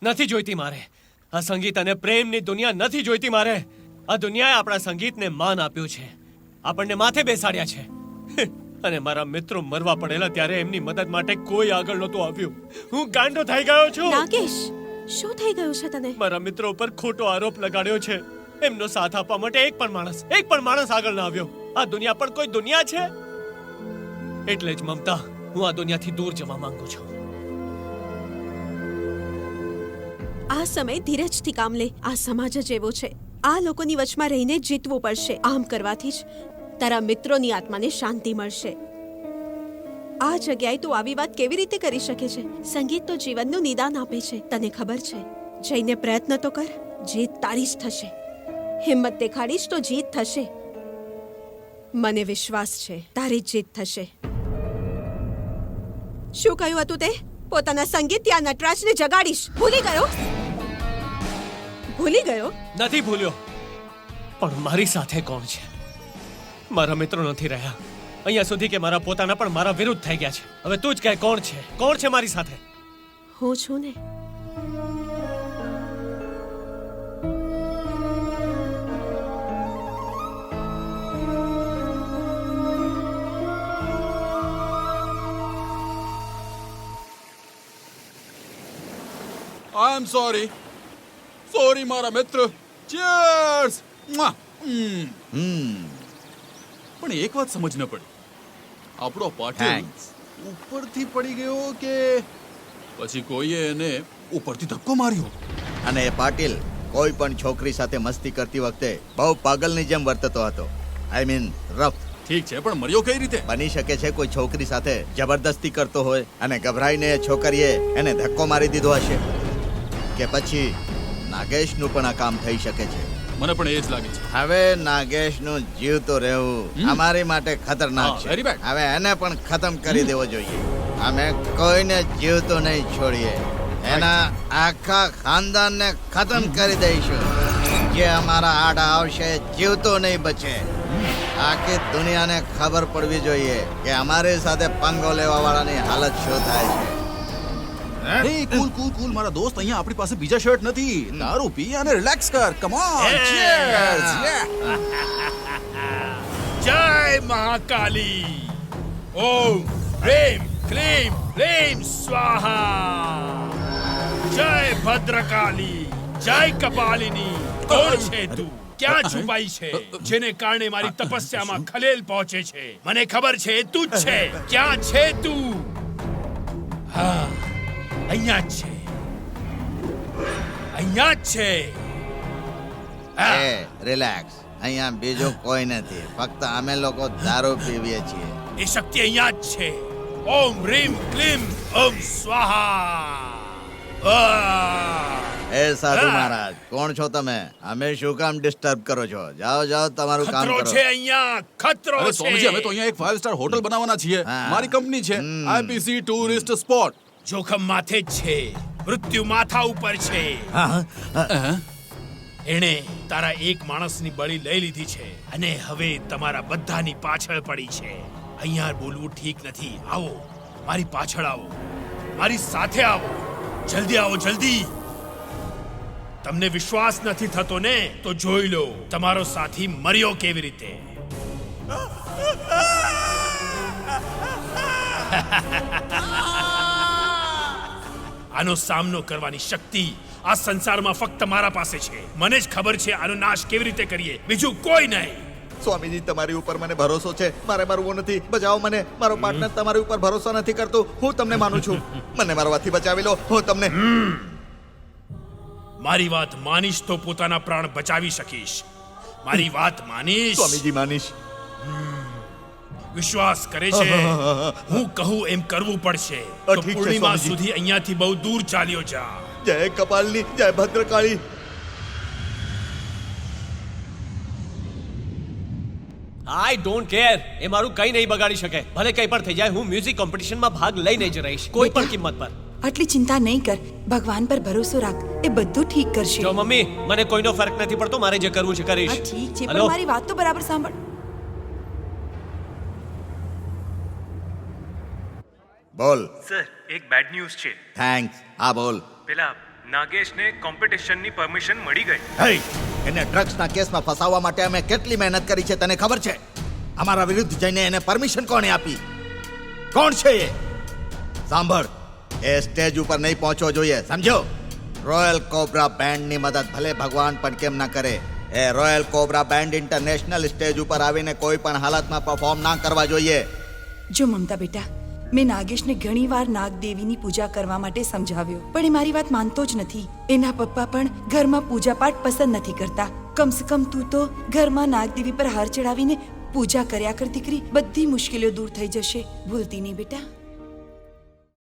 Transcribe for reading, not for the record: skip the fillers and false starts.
નથી જોઈતી મારે. આ સંગીત અને પ્રેમની દુનિયા નથી જોઈતી મારે. આ દુનિયાએ આપણા સંગીતને માન આપ્યું છે, આપણને માથે બેસાડ્યા છે. અને મારા મિત્રો મરવા પડેલા ત્યારે એમની મદદ માટે કોઈ આગળ નહોતું આવ્યું. હું ગાંડો થઈ ગયો છું. નાગેશ, શું થઈ ગયું છે તને? મારા મિત્રો ઉપર ખોટો આરોપ લગાડ્યો છે. એમનો સાથ આપવા માટે એક પણ માણસ આગળ ના આવ્યો. આ દુનિયા પણ કોઈ દુનિયા છે? એટલે જ મમતા, હું આ દુનિયાથી દૂર જવા માંગુ છું. આ સમય ધીરજથી કામ લે. આ સમાજ જ એવો છે. આ લોકોની વચમાં રહીને જીતવું પડશે. આમ કરવાથી જ તારા મિત્રોની આત્માને શાંતિ મળશે. આ જગ્યાએ તું આવી વાત કેવી રીતે કરી શકે છે? સંગીત તો જીવનનું નિદાન આપે છે. તને ખબર છે? જઈને પ્રયત્ન તો કર, જીત તારી જ થશે. હિંમત દેખાડીશ તો જીત થશે. મને વિશ્વાસ છે તારી જ જીત થશે. શું કહ્યું હતું તે? પોતાના સંગીતથી આ નટરાજને જગાડીશ. ભૂલી ગયો? નથી ભૂલ્યો, પણ મારી સાથે કોણ છે? મારા મિત્રો નથી રહ્યા અહીંયા સુધી કે મારા પોતાના પણ મારા વિરુદ્ધ થઈ ગયા છે. હવે તું જ કહે, કોણ છે મારી સાથે? હું છું ને. I am sorry મારા મિત્ર. ચીયર્સ. પણ એક વાત સમજ ન પડી, આપણો પાટિલ ઉપરથી પડી ગયો કે પછી કોઈએ એને ઉપરથી ધક્કો માર્યો? અને એ પાટિલ કોઈ પણ છોકરી સાથે મસ્તી કરતી વખતે બહુ પાગલની જેમ વર્તતો હતો. I mean rough. ઠીક છે, પણ મર્યો કઈ રીતે? બની શકે છે કોઈ છોકરી સાથે જબરદસ્તી કરતો હોય અને ગભરાઈને એ છોકરીએ એને ધક્કો મારી દીધો હશે. કે પછી નાગેશનું પણ આ કામ થઈ શકે છે. મને પણ એ જ લાગે છે. હવે નાગેશનું જીવતો રહેવું અમારી માટે ખતરનાક છે. હવે એને પણ ખતમ કરી દેવો જોઈએ. અમે કોઈને જીવતો નહીં છોડીએ. એના આખા ખાનદાનને ખતમ કરી દઈશું. જે અમારા આડા આવશે જીવતો નહીં બચે. આખી દુનિયાને ખબર પડવી જોઈએ કે અમારી સાથે પંગો લેવા વાળાની હાલત શું થાય છે. કૂલ મારા દોસ્ત, અહીંયા આપણી પાસે બીજા શર્ટ નથી. દારૂ પી અને રિલેક્સ કર. Come on, cheers. જય મહાકાલી. ઓમ ક્લીમ ક્લીમ ક્લીમ સ્વાહા. જય ભદ્રકાલી. જય કપાલિની. કોણ છે તું? ક્યાં છુપાઈ છે, જેને કારણે મારી તપસ્યામાં ખલેલ પહોંચે છે? મને ખબર છે તું જ છે. ક્યાં છે તું? હા, અહીંયા જ છે. એ રિલેક્સ. અહીંયા બીજો કોઈ નથી, ફક્ત અમે લોકો દારૂ પીવીએ છીએ. એ શક્તિ અહીંયા જ છે. ઓમ રીમ ક્લીમ ઓમ સ્વાહા. એ સાધુ મહારાજ, કોણ છો તમે? અમે શું કામ ડિસ્ટર્બ કરો છો? જાઓ તમારું કામ કરો. ખતરો છે અહીંયા, ખતરો છે. સ્વામીજી, અમે તો અહીંયા એક 5 સ્ટાર હોટલ બનાવવાના છીએ. મારી કંપની છે આઈપીસી ટુરિસ્ટ સ્પોટ. જોખમ માથે જ છે, મૃત્યુ માથા ઉપર છે. એણે તારા એક માણસની બળી લઈ લીધી છે અને હવે તમારા બધાની પાછળ પડી છે. અહીંયા બોલવું ઠીક નથી. આવો, મારી પાછળ આવો, મારી સાથે આવો. જલ્દી આવો, જલ્દી. તમને વિશ્વાસ નથી થતો ને? તો જોઈ લો તમારો સાથી મર્યો કેવી રીતે. આનો સામનો કરવાની શક્તિ આ સંસારમાં ફક્ત મારા પાસે છે. મને જ ખબર છે આનો નાશ કેવી રીતે કરીએ, બીજું કોઈ નહીં. સ્વામીજી, તમારી ઉપર મને ભરોસો છે. મારે મરવું નથી. બચાવો મને. મારો પાર્ટનર તમારી ઉપર ભરોસો નથી કરતો. હું તમને માનું છું. મને મરવાથી બચાવી લો. હું તમને મારી વાત માનીશ તો પોતાના પ્રાણ બચાવી શકીશ. મારી વાત માનીશ? સ્વામીજી, માનીશ. વિશ્વાસ કરે છે? હું કહું એમ કરવું પડશે. તો ઠીક છે, પૂર્ણિમા સ્વામીજી. સુધી અહીંયાથી બહુ દૂર ચાલ્યો જા. જય કપાલની, જય ભદ્રકાળી. I don't care. એ મારું કંઈ નહીં બગાડી શકે. ભલે કંઈ પણ થઈ જાય, હું મ્યુઝિક કોમ્પિટિશનમાં ભાગ લઈને જ રહીશ, કોઈ પણ કિંમત પર. આટલી ચિંતા નહીં કર. ભગવાન પર ભરોસો રાખ, એ બધું ઠીક કરશે. જો મમ્મી, મને કોઈનો ફરક નથી પડતો. મારે જે કરવું છે કરીશ. હા, ઠીક છે, હલો? પણ મારી વાત તો બરાબર સાંભળ. બોલ. સર, એક બેડ ન્યૂઝ છે. થેન્ક્સ. હા બોલ. પેલા નાગેશને કોમ્પિટિશનની પરમિશન મળી ગઈ. હે, એને ડ્રગ્સના કેસમાં ફસાવવા માટે અમે કેટલી મહેનત કરી છે તને ખબર છે? અમારા વિરુદ્ધ જઈને એને પરમિશન કોણે આપી? કોણ છે એ? સાંભળ, એ સ્ટેજ ઉપર નહીં પહોંચવો જોઈએ, સમજો? રોયલ કોબ્રા બેન્ડની મદદ ભલે ભગવાન પણ કેમ ના કરે, એ royal cobra band international stage ઉપર આવીને કોઈ પણ હાલતમાં પરફોર્મ ના કરવા જોઈએ. જો મમતા બેટા, મેં નાગેશને ઘણીવાર નાગદેવીની પૂજા કરવા માટે સમજાવ્યો, પણ એ મારી વાત માનતો જ નથી. એના પપ્પા પણ ઘરમાં પૂજાપાઠ પસંદ નથી કરતા. કમસે કમ તું તો ઘરમાં નાગદેવી પર હાર ચડાવીને પૂજા કર્યા કર દીકરી. બધી મુશ્કેલીઓ દૂર થઈ જશે. ભૂલતી નહીં બેટા.